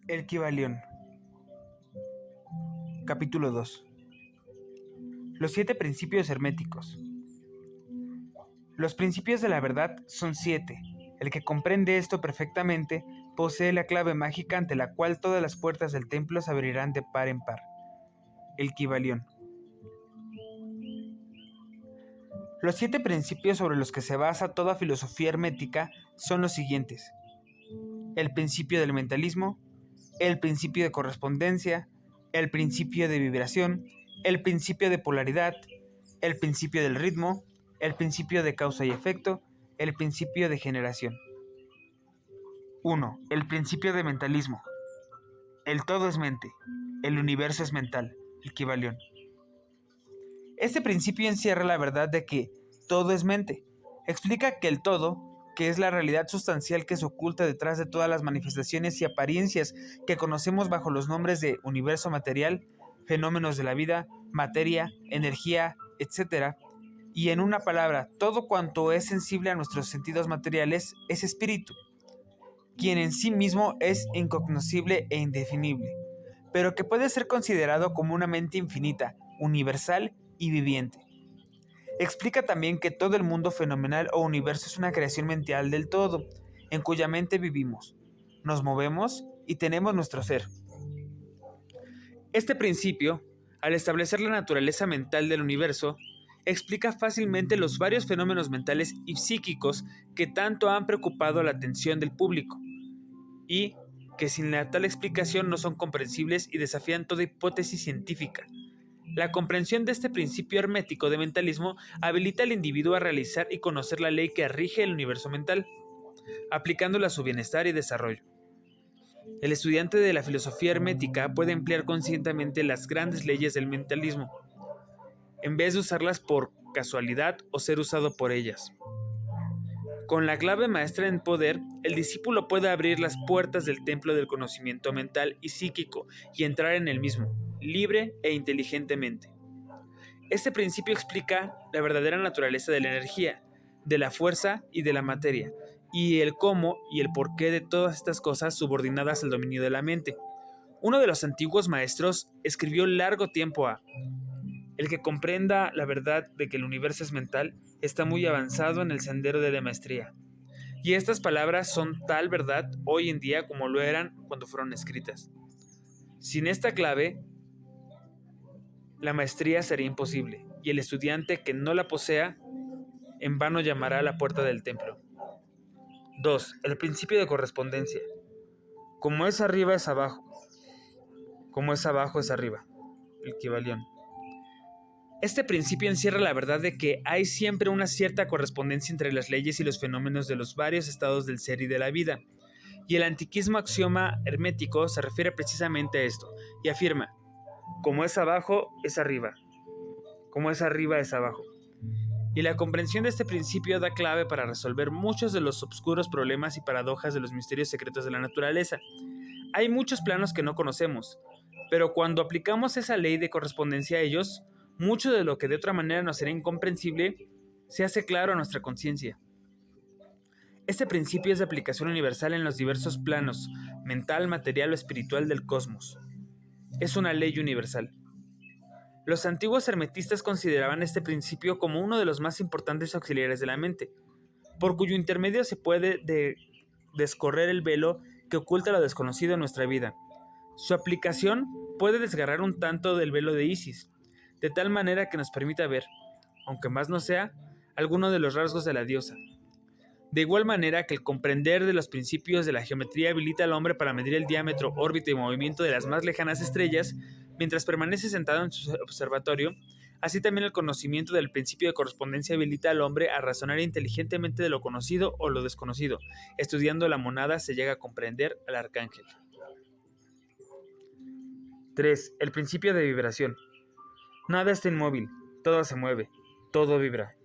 El Kybalión. Capítulo 2. Los 7 principios herméticos. Los principios de la verdad son 7. El que comprende esto perfectamente posee la clave mágica ante la cual todas las puertas del templo se abrirán de par en par. El Kybalión. Los 7 principios sobre los que se basa toda filosofía hermética son los siguientes: el principio del mentalismo, el principio de correspondencia, el principio de vibración, el principio de polaridad, el principio del ritmo, el principio de causa y efecto, el principio de generación. 1. El principio de mentalismo. El todo es mente, el universo es mental, el Kybalión. Este principio encierra la verdad de que todo es mente. Explica que el todo, que es la realidad sustancial que se oculta detrás de todas las manifestaciones y apariencias que conocemos bajo los nombres de universo material, fenómenos de la vida, materia, energía, etc., y en una palabra, todo cuanto es sensible a nuestros sentidos materiales es espíritu, quien en sí mismo es incognoscible e indefinible, pero que puede ser considerado como una mente infinita, universal y viviente. Explica también que todo el mundo fenomenal o universo es una creación mental del todo, en cuya mente vivimos, nos movemos y tenemos nuestro ser. Este principio, al establecer la naturaleza mental del universo, explica fácilmente los varios fenómenos mentales y psíquicos que tanto han preocupado la atención del público, y que sin la tal explicación no son comprensibles y desafían toda hipótesis científica. La comprensión de este principio hermético de mentalismo habilita al individuo a realizar y conocer la ley que rige el universo mental, aplicándola a su bienestar y desarrollo. El estudiante de la filosofía hermética puede emplear conscientemente las grandes leyes del mentalismo, en vez de usarlas por casualidad o ser usado por ellas. Con la clave maestra en poder, el discípulo puede abrir las puertas del templo del conocimiento mental y psíquico y entrar en el mismo, libre e inteligentemente. Este principio explica la verdadera naturaleza de la energía, de la fuerza y de la materia, y el cómo y el porqué de todas estas cosas subordinadas al dominio de la mente. Uno de los antiguos maestros escribió largo tiempo a: el que comprenda la verdad de que el universo es mental está muy avanzado en el sendero de la maestría. Y estas palabras son tal verdad hoy en día como lo eran cuando fueron escritas. Sin esta clave, la maestría sería imposible, y el estudiante que no la posea en vano llamará a la puerta del templo. 2. El principio de correspondencia. Como es arriba es abajo, como es abajo es arriba. El Kybalión. Este principio encierra la verdad de que hay siempre una cierta correspondencia entre las leyes y los fenómenos de los varios estados del ser y de la vida. Y el antiquísimo axioma hermético se refiere precisamente a esto, y afirma: como es abajo es arriba, como es arriba es abajo. Y la comprensión de este principio da clave para resolver muchos de los obscuros problemas y paradojas de los misterios secretos de la naturaleza. Hay muchos planos que no conocemos, pero cuando aplicamos esa ley de correspondencia a ellos, mucho de lo que de otra manera nos sería incomprensible se hace claro a nuestra conciencia. Este principio es de aplicación universal en los diversos planos, mental, material o espiritual del cosmos. Es una ley universal. Los antiguos hermetistas consideraban este principio como uno de los más importantes auxiliares de la mente, por cuyo intermedio se puede descorrer el velo que oculta lo desconocido en nuestra vida. Su aplicación puede desgarrar un tanto del velo de Isis, de tal manera que nos permita ver, aunque más no sea, alguno de los rasgos de la diosa. De igual manera que el comprender de los principios de la geometría habilita al hombre para medir el diámetro, órbita y movimiento de las más lejanas estrellas, mientras permanece sentado en su observatorio, así también el conocimiento del principio de correspondencia habilita al hombre a razonar inteligentemente de lo conocido o lo desconocido. Estudiando la monada se llega a comprender al arcángel. 3. El principio de vibración. Nada está inmóvil, todo se mueve, todo vibra.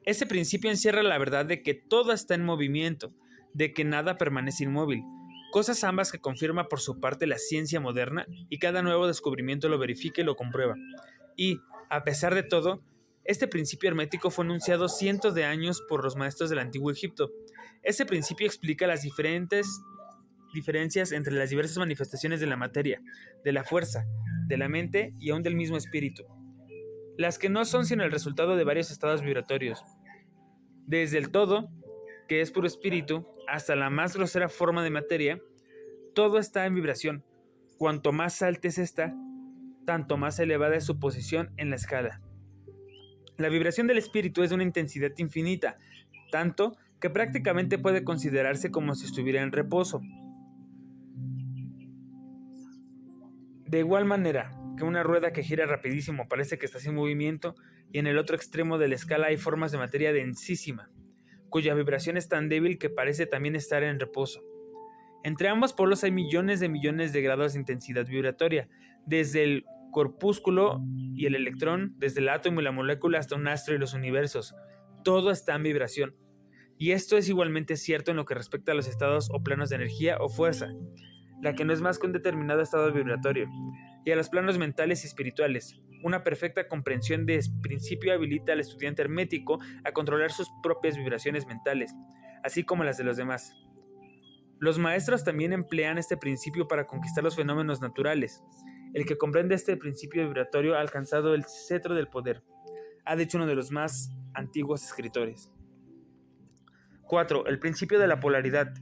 Este principio encierra la verdad de que todo está en movimiento, de que nada permanece inmóvil, cosas ambas que confirma por su parte la ciencia moderna y cada nuevo descubrimiento lo verifica y lo comprueba. Y, a pesar de todo, este principio hermético fue enunciado cientos de años por los maestros del antiguo Egipto. Este principio explica las diferentes diferencias entre las diversas manifestaciones de la materia, de la fuerza, de la mente y aún del mismo espíritu, las que no son sino el resultado de varios estados vibratorios, desde el todo, que es puro espíritu, hasta la más grosera forma de materia. Todo está en vibración. Cuanto más alta es esta, tanto más elevada es su posición en la escala. La vibración del espíritu es de una intensidad infinita, tanto que prácticamente puede considerarse como si estuviera en reposo. De igual manera que una rueda que gira rapidísimo parece que está sin movimiento, y en el otro extremo de la escala hay formas de materia densísima, cuya vibración es tan débil que parece también estar en reposo. Entre ambos polos hay millones de grados de intensidad vibratoria, desde el corpúsculo y el electrón, desde el átomo y la molécula hasta un astro y los universos. Todo está en vibración. Y esto es igualmente cierto en lo que respecta a los estados o planos de energía o fuerza, la que no es más que un determinado estado vibratorio, y a los planos mentales y espirituales. Una perfecta comprensión de principio habilita al estudiante hermético a controlar sus propias vibraciones mentales, así como las de los demás. Los maestros también emplean este principio para conquistar los fenómenos naturales. El que comprende este principio vibratorio ha alcanzado el cetro del poder, ha dicho uno de los más antiguos escritores. 4. El principio de la polaridad.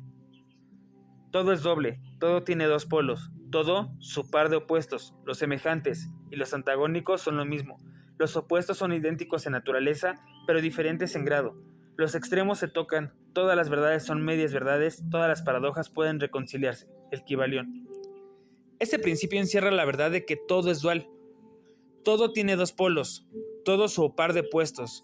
Todo es doble, todo tiene dos polos, todo su par de opuestos. Los semejantes y los antagónicos son lo mismo. Los opuestos son idénticos en naturaleza, pero diferentes en grado. Los extremos se tocan, todas las verdades son medias verdades, todas las paradojas pueden reconciliarse. El Kybalión. Este principio encierra la verdad de que todo es dual. Todo tiene dos polos, todo su par de opuestos.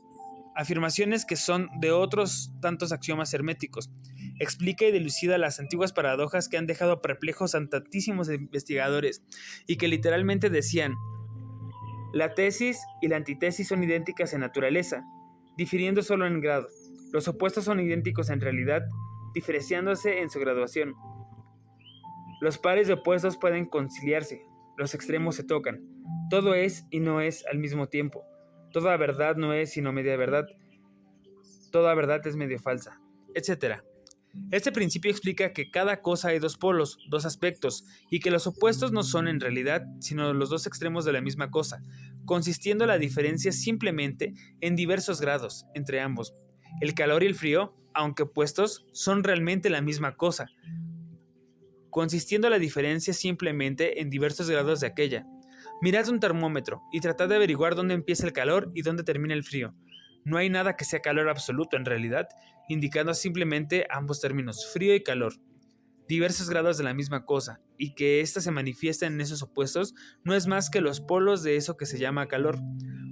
Afirmaciones que son de otros tantos axiomas herméticos. Explica y dilucida las antiguas paradojas que han dejado perplejos a tantísimos investigadores y que literalmente decían: la tesis y la antítesis son idénticas en naturaleza, difiriendo solo en grado. Los opuestos son idénticos en realidad, diferenciándose en su graduación. Los pares de opuestos pueden conciliarse, los extremos se tocan. Todo es y no es al mismo tiempo. Toda verdad no es sino media verdad. Toda verdad es medio falsa, etc. Este principio explica que cada cosa hay dos polos, dos aspectos, y que los opuestos no son en realidad sino los dos extremos de la misma cosa, consistiendo la diferencia simplemente en diversos grados entre ambos. El calor y el frío, aunque opuestos, son realmente la misma cosa, consistiendo la diferencia simplemente en diversos grados de aquella. Mirad un termómetro y tratad de averiguar dónde empieza el calor y dónde termina el frío. No hay nada que sea calor absoluto en realidad, indicando simplemente ambos términos, frío y calor, diversos grados de la misma cosa, y que ésta se manifiesta en esos opuestos no es más que los polos de eso que se llama calor,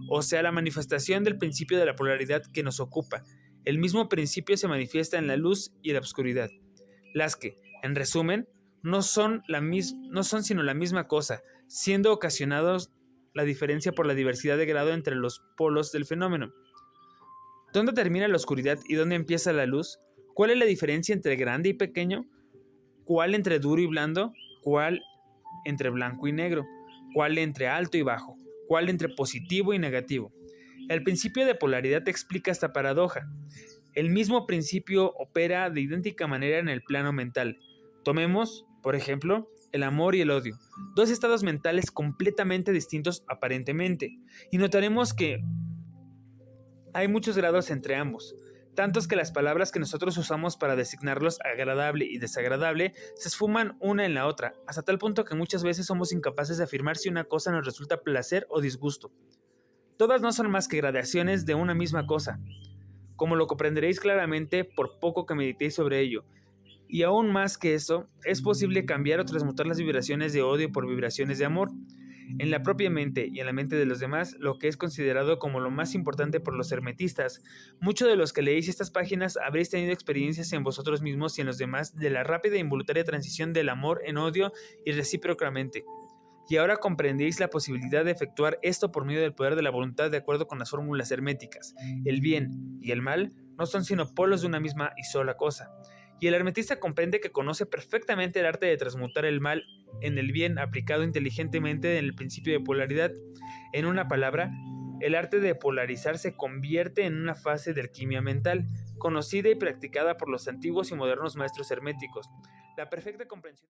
o sea, la manifestación del principio de la polaridad que nos ocupa. El mismo principio se manifiesta en la luz y la oscuridad, las que, en resumen, no son sino la misma cosa, siendo ocasionados la diferencia por la diversidad de grado entre los polos del fenómeno. ¿Dónde termina la oscuridad y dónde empieza la luz? ¿Cuál es la diferencia entre grande y pequeño? ¿Cuál entre duro y blando? ¿Cuál entre blanco y negro? ¿Cuál entre alto y bajo? ¿Cuál entre positivo y negativo? El principio de polaridad explica esta paradoja. El mismo principio opera de idéntica manera en el plano mental. Tomemos, por ejemplo, el amor y el odio, dos estados mentales completamente distintos aparentemente, y notaremos que hay muchos grados entre ambos, tantos que las palabras que nosotros usamos para designarlos agradable y desagradable se esfuman una en la otra, hasta tal punto que muchas veces somos incapaces de afirmar si una cosa nos resulta placer o disgusto. Todas no son más que gradaciones de una misma cosa, como lo comprenderéis claramente por poco que meditéis sobre ello. Y aún más que eso, es posible cambiar o transmutar las vibraciones de odio por vibraciones de amor. En la propia mente y en la mente de los demás, lo que es considerado como lo más importante por los hermetistas. Muchos de los que leéis estas páginas habréis tenido experiencias en vosotros mismos y en los demás de la rápida e involuntaria transición del amor en odio y recíprocamente. Y ahora comprendéis la posibilidad de efectuar esto por medio del poder de la voluntad de acuerdo con las fórmulas herméticas. El bien y el mal no son sino polos de una misma y sola cosa. Y el hermetista comprende que conoce perfectamente el arte de transmutar el mal en el bien aplicado inteligentemente en el principio de polaridad. En una palabra, el arte de polarizar se convierte en una fase de alquimia mental, conocida y practicada por los antiguos y modernos maestros herméticos. La perfecta comprensión